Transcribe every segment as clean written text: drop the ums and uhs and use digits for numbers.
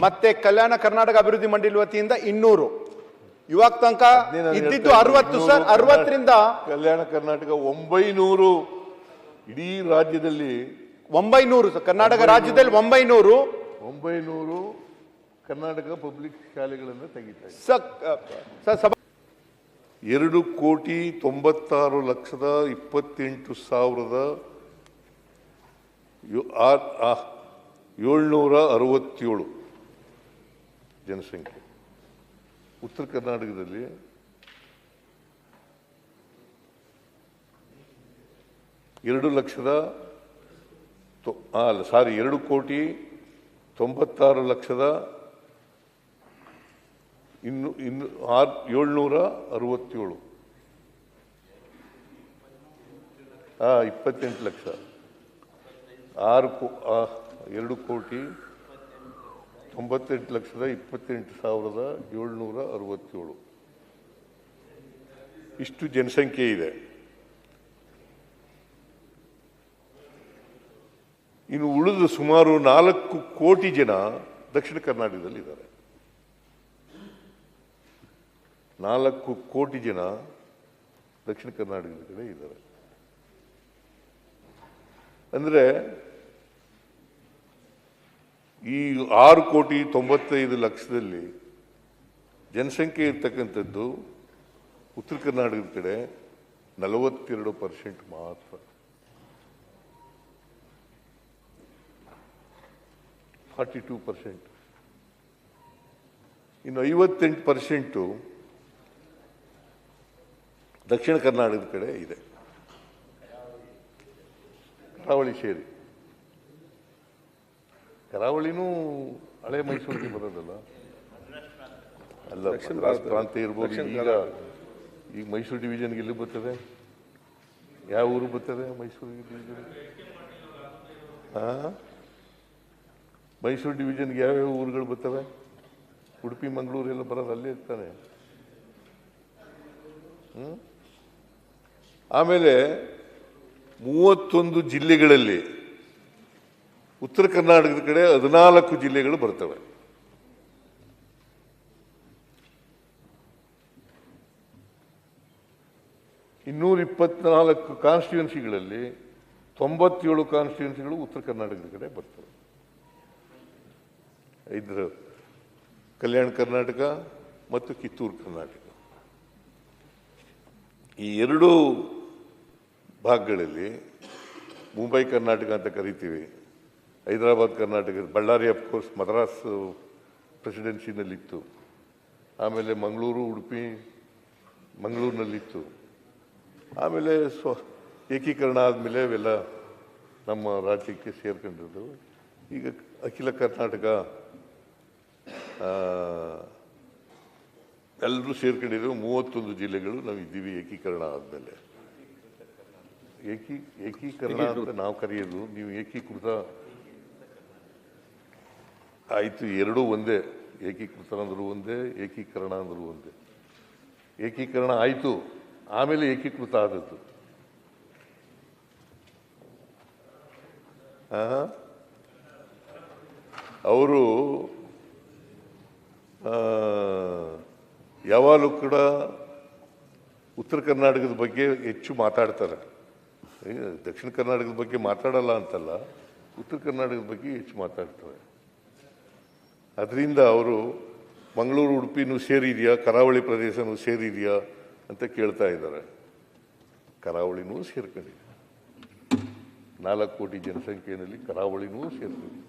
ಮತ್ತೆ ಕಲ್ಯಾಣ ಕರ್ನಾಟಕ ಅಭಿವೃದ್ಧಿ ಮಂಡಳಿ ವತಿಯಿಂದ 200. ಇವಾಗ ತನಕ ಇದ್ದಿದ್ದು 60 ಸರ್. 60ರಿಂದ ಕಲ್ಯಾಣ ಕರ್ನಾಟಕ 900 ಇಡೀ ರಾಜ್ಯದಲ್ಲಿ 900 ಸರ್. ಕರ್ನಾಟಕ ರಾಜ್ಯದಲ್ಲಿ 900 ಕರ್ನಾಟಕ ಪಬ್ಲಿಕ್ ಶಾಲೆಗಳನ್ನು ತೆಗಿತಾ ಇದೆ. ಸರ್ 2,96,28,767 ಜನಸಂಖ್ಯೆ. ಉತ್ತರ ಕರ್ನಾಟಕದಲ್ಲಿ 2,96,767 28 ಲಕ್ಷ 2,98,28,767 ಇಷ್ಟು ಜನಸಂಖ್ಯೆ ಇದೆ. ಇನ್ನು ಉಳಿದ ಸುಮಾರು 4 ಕೋಟಿ ಜನ ದಕ್ಷಿಣ ಕರ್ನಾಟಕದಲ್ಲಿ ಇದ್ದಾರೆ. 4 ಕೋಟಿ ಜನ ದಕ್ಷಿಣ ಕರ್ನಾಟಕದ ಕಡೆ ಇದ್ದಾರೆ. ಅಂದ್ರೆ ಈ 6,95,00,000 ಜನಸಂಖ್ಯೆ ಇರ್ತಕ್ಕಂಥದ್ದು ಉತ್ತರ ಕರ್ನಾಟಕದ ಕಡೆ 42% ಮಾತ್ರ. 42%. ಇನ್ನು 58% ದಕ್ಷಿಣ ಕರ್ನಾಟಕದ ಕಡೆ ಇದೆ, ಕರಾವಳಿ ಸೇರಿ. ಕರಾವಳಿನೂ ಹಳೆ ಮೈಸೂರಿಗೆ ಬರೋದಲ್ಲ, ಅಲ್ಲ ಪ್ರಾಂತ ಇರ್ಬೋದು. ಈಗ ಮೈಸೂರು ಡಿವಿಷನ್ಗೆ ಎಲ್ಲಿ ಬರ್ತದೆ? ಯಾವ ಊರು ಬರ್ತದೆ ಮೈಸೂರು ಡಿವಿಷನ್? ಮೈಸೂರು ಡಿವಿಷನ್ಗೆ ಯಾವ್ಯಾವ ಊರುಗಳು ಬರ್ತವೆ? ಉಡುಪಿ ಮಂಗಳೂರು ಎಲ್ಲ ಬರೋದು ಅಲ್ಲೇ ಇರ್ತಾನೆ. ಆಮೇಲೆ 31 ಜಿಲ್ಲೆಗಳಲ್ಲಿ ಉತ್ತರ ಕರ್ನಾಟಕದ ಕಡೆ 14 ಜಿಲ್ಲೆಗಳು ಬರ್ತವೆ. ಇನ್ನೂರ24 ಕಾನ್ಸ್ಟಿಟ್ಯೂನ್ಸಿಗಳಲ್ಲಿ 97 ಕಾನ್ಸ್ಟಿಟ್ಯೂನ್ಸಿಗಳು ಉತ್ತರ ಕರ್ನಾಟಕದ ಕಡೆ ಬರ್ತವೆ. ಇದ್ರ ಕಲ್ಯಾಣ ಕರ್ನಾಟಕ ಮತ್ತು ಕಿತ್ತೂರು ಕರ್ನಾಟಕ ಈ ಎರಡೂ ಭಾಗಗಳಲ್ಲಿ ಮುಂಬೈ ಕರ್ನಾಟಕ ಅಂತ ಕರಿತೀವಿ, ಹೈದರಾಬಾದ್ ಕರ್ನಾಟಕ, ಬಳ್ಳಾರಿ ಅಫ್ಕೋರ್ಸ್ ಮದ್ರಾಸ್ ಪ್ರೆಸಿಡೆನ್ಸಿನಲ್ಲಿತ್ತು, ಆಮೇಲೆ ಮಂಗಳೂರು ಉಡುಪಿ ಮಂಗಳೂರಿನಲ್ಲಿತ್ತು. ಆಮೇಲೆ ಏಕೀಕರಣ ಆದಮೇಲೆ ಅವೆಲ್ಲ ನಮ್ಮ ರಾಜ್ಯಕ್ಕೆ ಸೇರ್ಕೊಂಡಿದ್ದು. ಈಗ ಅಖಿಲ ಕರ್ನಾಟಕ ಎಲ್ಲರೂ ಸೇರ್ಕೊಂಡಿರೋ 31 ಜಿಲ್ಲೆಗಳು ನಾವು ಇದ್ದೀವಿ ಏಕೀಕರಣ ಆದಮೇಲೆ. ಏಕೀಕರಣ ಅಂತ ನಾವು ಕರೆಯೋದು, ನೀವು ಏಕೀಕೃತ ಆಯಿತು, ಎರಡೂ ಒಂದೇ. ಏಕೀಕೃತ ಅಂದರೂ ಒಂದೇ, ಏಕೀಕರಣ ಅಂದರೂ ಒಂದೇ. ಏಕೀಕರಣ ಆಯಿತು, ಆಮೇಲೆ ಏಕೀಕೃತ ಆದದ್ದು. ಅವರು ಯಾವಾಗಲೂ ಕೂಡ ಉತ್ತರ ಕರ್ನಾಟಕದ ಬಗ್ಗೆ ಹೆಚ್ಚು ಮಾತಾಡ್ತಾರೆ. ದಕ್ಷಿಣ ಕರ್ನಾಟಕದ ಬಗ್ಗೆ ಮಾತಾಡಲ್ಲ ಅಂತಲ್ಲ, ಉತ್ತರ ಕರ್ನಾಟಕದ ಬಗ್ಗೆ ಹೆಚ್ಚು ಮಾತಾಡ್ತಾರೆ. ಅದರಿಂದ ಅವರು ಮಂಗಳೂರು ಉಡುಪಿನೂ ಸೇರಿದೆಯಾ, ಕರಾವಳಿ ಪ್ರದೇಶನೂ ಸೇರಿದೆಯಾ ಅಂತ ಕೇಳ್ತಾ ಇದ್ದಾರೆ. ಕರಾವಳಿನೂ ಸೇರ್ಕೊಂಡಿದೆ. 4 ಕೋಟಿ ಜನಸಂಖ್ಯೆಯಲ್ಲಿ ಕರಾವಳಿನೂ ಸೇರ್ಕೊಂಡಿದೆ.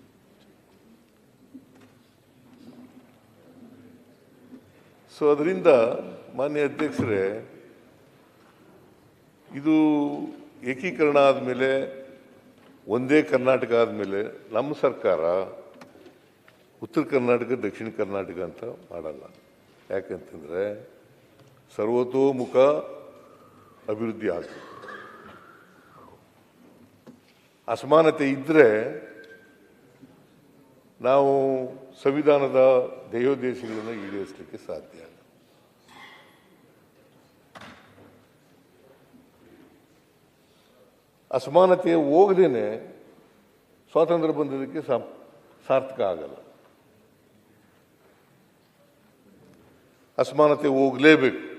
ಸೊ ಅದರಿಂದ ಮಾನ್ಯ ಅಧ್ಯಕ್ಷರೇ, ಇದು ಏಕೀಕರಣ ಆದಮೇಲೆ ಒಂದೇ ಕರ್ನಾಟಕ ಆದಮೇಲೆ ನಮ್ಮ ಸರ್ಕಾರ ಉತ್ತರ ಕರ್ನಾಟಕ ದಕ್ಷಿಣ ಕರ್ನಾಟಕ ಅಂತ ಮಾಡಲ್ಲ. ಯಾಕಂತಂದರೆ ಸರ್ವತೋಮುಖ ಅಭಿವೃದ್ಧಿ ಆಗ್ತದೆ. ಅಸಮಾನತೆ ಇದ್ದರೆ ನಾವು ಸಂವಿಧಾನದ ಧ್ಯೇಯೋದ್ದೇಶಗಳನ್ನು ಈಡೇರಿಸಲಿಕ್ಕೆ ಸಾಧ್ಯ ಇಲ್ಲ. ಅಸಮಾನತೆ ಹೋಗದೇನೆ ಸ್ವಾತಂತ್ರ್ಯ ಬಂದದಕ್ಕೆ ಸಾರ್ಥಕ ಆಗಲ್ಲ. ಅಸಮಾನತೆ ಹೋಗಲೇಬೇಕು.